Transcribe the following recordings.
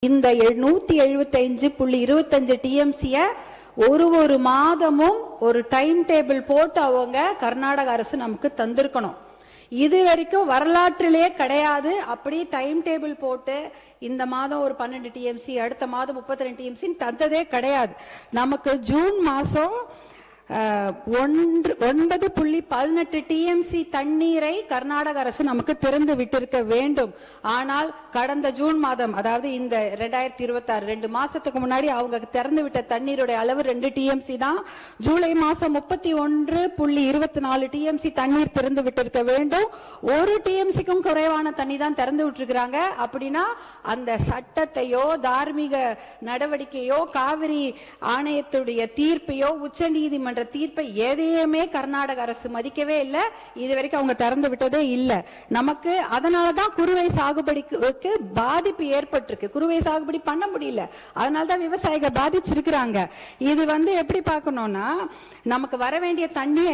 இந்த 175.25 டிஎம்சிய ஒரு மாதமும் ஒரு டைம் டேபிள் போட்டு அவங்க கர்நாடக அரசு நமக்கு தந்திருக்கணும். இது வரைக்கும் வரலாற்றிலே கிடையாது. அப்படி டைம் டேபிள் போட்டு இந்த மாதம் ஒரு 12 டிஎம்சி, அடுத்த மாதம் 32 டிஎம்சி தந்ததே கிடையாது. நமக்கு ஜூன் மாசம் 9.18 டிஎம்சி தண்ணீரை கர்நாடக அரசு நமக்கு திறந்து விட்டிருக்க வேண்டும். ஆனால் கடந்த ஜூன் மாதம், அதாவது இந்த 2026 2 மாசத்துக்கு முன்னாடி அவங்க திறந்து விட்ட தண்ணீருடைய அளவு 2 டிஎம்சி தான். ஜூலை மாசம் 31.24 டிஎம்சி தண்ணீர் திறந்து விட்டிருக்க வேண்டும். 1 டிஎம்சிக்கும் குறைவான தண்ணி தான் திறந்து விட்டுருக்காங்க. அப்படின்னா அந்த சட்டத்தையோ தார்மீக நடவடிக்கையோ காவிரி ஆணையத்துடைய தீர்ப்பையோ உச்ச நீதிமன்ற தீர்ப்பை எதையுமே கர்நாடக அரசு மதிக்கவே இல்லை. இதுவரைக்கும் அவங்க திறந்து விட்டதே இல்லை. நமக்கு அதனாலதான் குறுவை சாகுபடிக்கு பாதிப்பு ஏற்பட்டிருக்கு. குறுவை சாகுபடி பண்ண முடியல, அதனாலதான் விவசாயிகள் பாதிச்சிருக்கிறாங்க. இது எப்படி பார்க்கணும்னா, நமக்கு வர வேண்டிய தண்ணிய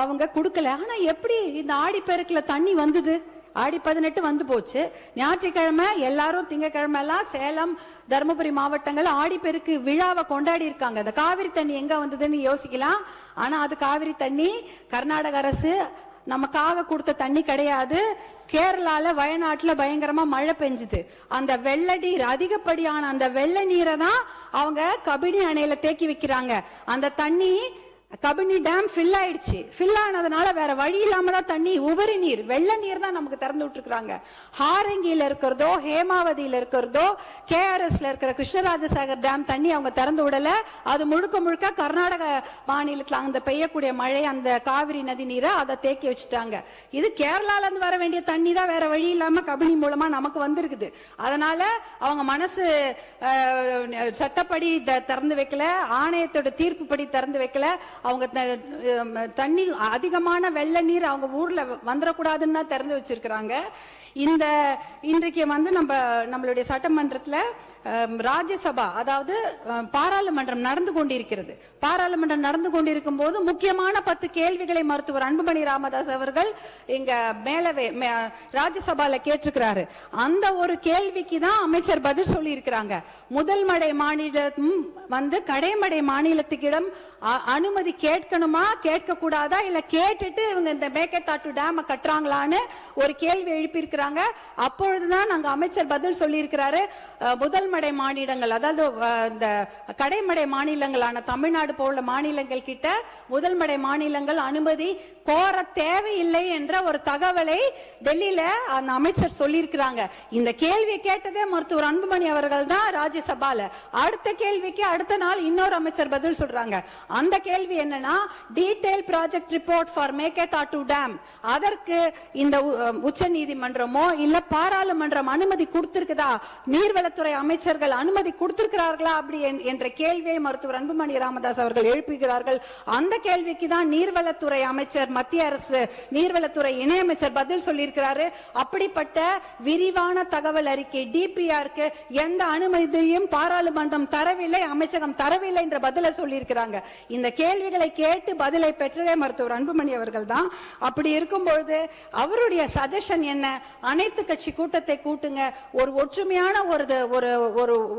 அவங்க கொடுக்கல. ஆனா எப்படி இந்த ஆடிப்பெருக்குல தண்ணி வந்தது? ஆடி 18 வந்து போச்சு. ஞாயிற்றுக்கிழமை எல்லாரும், திங்கக்கிழமை எல்லாம் சேலம் தருமபுரி மாவட்டங்கள் ஆடிப்பெருக்கு விழாவை கொண்டாடி இருக்காங்க. இந்த காவிரி தண்ணி எங்க வந்ததுன்னு யோசிக்கலாம். ஆனா அது காவிரி தண்ணி கர்நாடக அரசு நமக்காக கொடுத்த தண்ணி கிடையாது. கேரளால வயநாட்டுல பயங்கரமா மழை பெஞ்சுது. அந்த வெள்ள நீர், அதிகப்படியான அந்த வெள்ள நீரை தான் அவங்க கபினி அணையில தேக்கி வைக்கிறாங்க. அந்த தண்ணி கபினி டேம் ஃபில் ஆயிடுச்சு. ஃபில் ஆனதுனால வேற வழி இல்லாம தான் தண்ணி, உபரி நீர், வெள்ள நீர் தான் நமக்கு திறந்து விட்டுருக்காங்க. ஹாரங்கியில இருக்கிறதோ, ஹேமாவதியில இருக்கிறதோ, கேஆர்எஸ்ல இருக்கிற கிருஷ்ணராஜசாகர் டேம் தண்ணி அவங்க திறந்து விடல. அது முழுக்க முழுக்க கர்நாடக மாநிலத்தில் அந்த பெய்யக்கூடிய மழை, அந்த காவிரி நதி நீரை அதை தேக்கி வச்சுட்டாங்க. இது கேரளால இருந்து வர வேண்டிய தண்ணி தான் வேற வழி இல்லாம கபினி மூலமா நமக்கு வந்திருக்குது. அதனால அவங்க மனசு சட்டப்படி திறந்து வைக்கல, ஆணையத்தோட தீர்ப்பு படி திறந்து வைக்கல. அவங்க தண்ணி அதிகமான வெள்ள நீர் அவங்க ஊர்ல வந்துடக்கூடாதுன்னு தான் திறந்து வச்சிருக்கிறாங்க. இன்றைக்கு நம்மளுடைய சட்டமன்றத்துல ராஜ்யசபா, அதாவது பாராளுமன்றம் நடந்து கொண்டிருக்கிறது. பாராளுமன்றம் நடந்து கொண்டிருக்கும் போது முக்கியமான 10 கேள்விகளை மருத்துவர் அன்புமணி ராமதாஸ் அவர்கள் இங்க மேலவே ராஜ்யசபால கேட்டிருக்கிறாரு. அந்த ஒரு கேள்விக்கு தான் அமைச்சர் பதில் சொல்லி இருக்கிறாங்க. முதல் மடை மாநிலம் கடைமடை மாநிலத்துக்கிடம் அனுமதி கேட்கணுமா, கேட்க கூடாதா, இல்ல கேட்டுட்டு இவங்க இந்த மேகதாட்டு டேம் கட்டுறாங்களான்னு ஒரு கேள்வி எழுப்பியிருக்கிறாங்க. அப்பொழுதுதான் நாங்க அமைச்சர் பதில் சொல்லி இருக்கிறாரு. முதல் மடை மாநிலங்கள், அதாவது இந்த கடைமடை மாநிலங்களான தமிழ்நாடு போல மாநிலங்கள் கிட்ட முதல் மடை மாநிலங்கள் அனுமதி கோர தேவையில்லை என்ற ஒரு தகவலை டெல்லியில அந்த அமைச்சர் சொல்லி இருக்கிறாங்க. இந்த கேள்வியை கேட்டதே மருத்துவர் அன்புமணி அவர்கள் தான் ராஜ்யசபால. அடுத்த கேள்விக்கு அடுத்த நாள் இன்னொரு அமைச்சர் பதில் சொல்றாங்க. அந்த கேள்வி என்னன்னா, detail project report for Mekedatu dam, அதற்கு இந்த உச்ச நீதிமன்றமோ இல்ல பாராளுமன்றம் அனுமதி கொடுத்திருக்குதா, நீர்வளத்துறை அமைச்சர்கள் அனுமதி கொடுத்திருக்கிறார்களா அப்படி என்ற கேள்வியை மருத்துவர் அன்புமணி ராமதாஸ் அவர்கள் எழுப்புகிறார்கள். அந்த கேள்விக்கு தான் நீர்வளத்துறை அமைச்சர், மத்திய அரசு நீர்வளத்துறை இணையமைச்சர் பதில் சொல்லியிருக்கிறாரு. அப்படிப்பட்ட விரிவான தகவல் அறிக்கை டிபிஆருக்கு எந்த அனுமதியும் பாராளுமன்றம் தரவில்லை, அமைச்சகம் தரவில்லை என்ற பதிலை சொல்லியிருக்கிறாங்க. இந்த கேள்விகளை கேட்டு பதிலை பெற்றதே மருத்துவர் அன்புமணி அவர்கள் தான். அப்படி இருக்கும்பொழுது அவருடைய சஜஷன் என்ன, அனைத்து கட்சி கூட்டத்தை கூட்டுங்க, ஒரு ஒற்றுமையான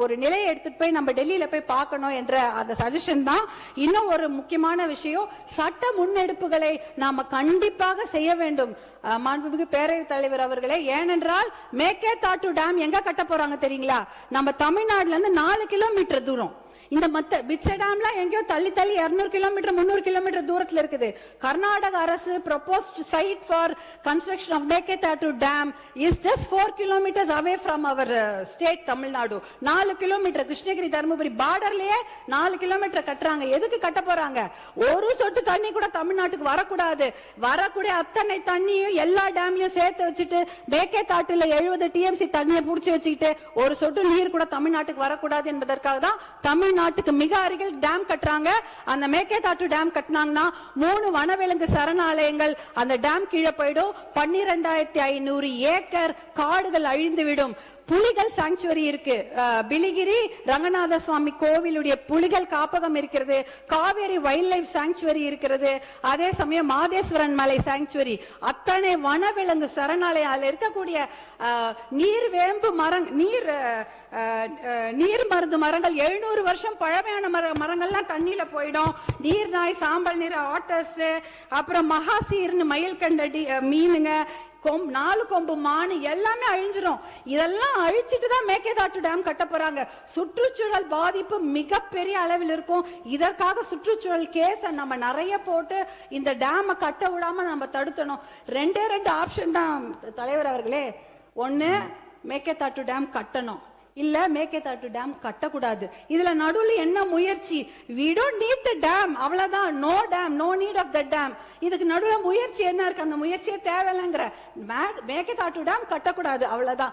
ஒரு நிலையை எடுத்துட்டு போய் நம்ம டெல்லியில போய் பார்க்கணும் என்ற அந்த சஜஷன் தான். இன்னும் ஒரு முக்கியமான விஷயம், சட்ட முன்னெடுப்புகளை நாம கண்டிப்பாக செய்ய வேண்டும் மாண்புமிகு பேரவைத் தலைவர் அவர்களே. ஏனென்றால் மேகதாட்டு டேம் எங்க கட்ட போறாங்க தெரியுங்களா? நம்ம தமிழ்நாடுல இருந்து 4 கிலோமீட்டர் தூரம். இந்த மிச்ச டேம்லாம் எங்கேயோ தள்ளி 200 கிலோமீட்டர் 300 கிலோமீட்டர் தூரத்தில் இருக்குது. கர்நாடக அரசு proposed site for construction of Meketatu dam is just 4 kilometers away from our state Tamil Nadu. 4 kilometre Krishnagiri Dharmapuri பார்டர்லயே 4 கிலோமீட்டர் கட்டுறாங்க. எதுக்கு கட்ட போறாங்க? ஒரு சொட்டு தண்ணி கூட தமிழ்நாட்டுக்கு வரக்கூடாது. வரக்கூடிய அத்தனை தண்ணியும் எல்லா டேம்லயும் சேர்த்து வச்சுட்டு மேகதாட்டுல 70 டிஎம்சி தண்ணியை புடிச்சு வச்சுக்கிட்டு ஒரு சொட்டு நீர் கூட தமிழ்நாட்டுக்கு வரக்கூடாது என்பதற்காக தான் தமிழ்நாட்டுக்கு மிக அருகில் டேம் கட்டுறாங்க. அந்த மேகதாட்டு டேம் கட்டினாங்கன்னா 3 வனவிலங்கு சரணாலயங்கள் அந்த டேம் கீழே போயிடும். 12,500 ஏக்கர் காடுகள் அழிந்துவிடும். புலிகள் சாங்சுவரி இருக்கு, பிலிகிரி ரங்கநாத சுவாமி கோவிலுடைய புலிகள் காப்பகம் இருக்கிறது, காவேரி வைல்ட் லைஃப் சாங்சுவரி இருக்கிறது, அதே சமயம் மாதேஸ்வரன் மலை சாங்சுவரி, அத்தனை வனவிலங்கு சரணாலயம் இருக்கக்கூடிய நீர் வேம்பு நீர் மருந்து மரங்கள் 700 வருஷம் பழமையான மரங்கள்லாம் தண்ணியில போயிடும். நீர் நாய், சாம்பல் நீர் ஆட்டர்ஸ், அப்புறம் மகாசீர்னு மயில் கண்ட மீனுங்க, 4 கொம்பு மானு எல்லாமே அழிஞ்சிரும். இதெல்லாம் அழிச்சிட்டு தான் மேகேதாட்டு டேம் கட்ட போறாங்க. சுற்றுச்சூழல் பாதிப்பு மிகப்பெரிய அளவில் இருக்கும். இதற்காக சுற்றுச்சூழல் கேஸ் நம்ம நிறைய போட்டு இந்த டேமை கட்ட விடாம நம்ம தடுத்தணும். 2 ஆப்ஷன் தான் தலைவர் அவர்களே. ஒன்னு மேகேதாட்டு டேம் கட்டணும், இல்ல மேகேதாட்டு டேம் கட்டக்கூடாது. இதுல நடுவுல என்ன முயற்சி? we don't need the dam, அவ்வளவுதான். no dam, no need of the dam. இதுக்கு நடுவுல முயற்சி என்ன இருக்கு? அந்த முயற்சியே தேவையில்லைங்கிற. மேகேதாட்டு டேம் கட்டக்கூடாது, அவ்வளவுதான்.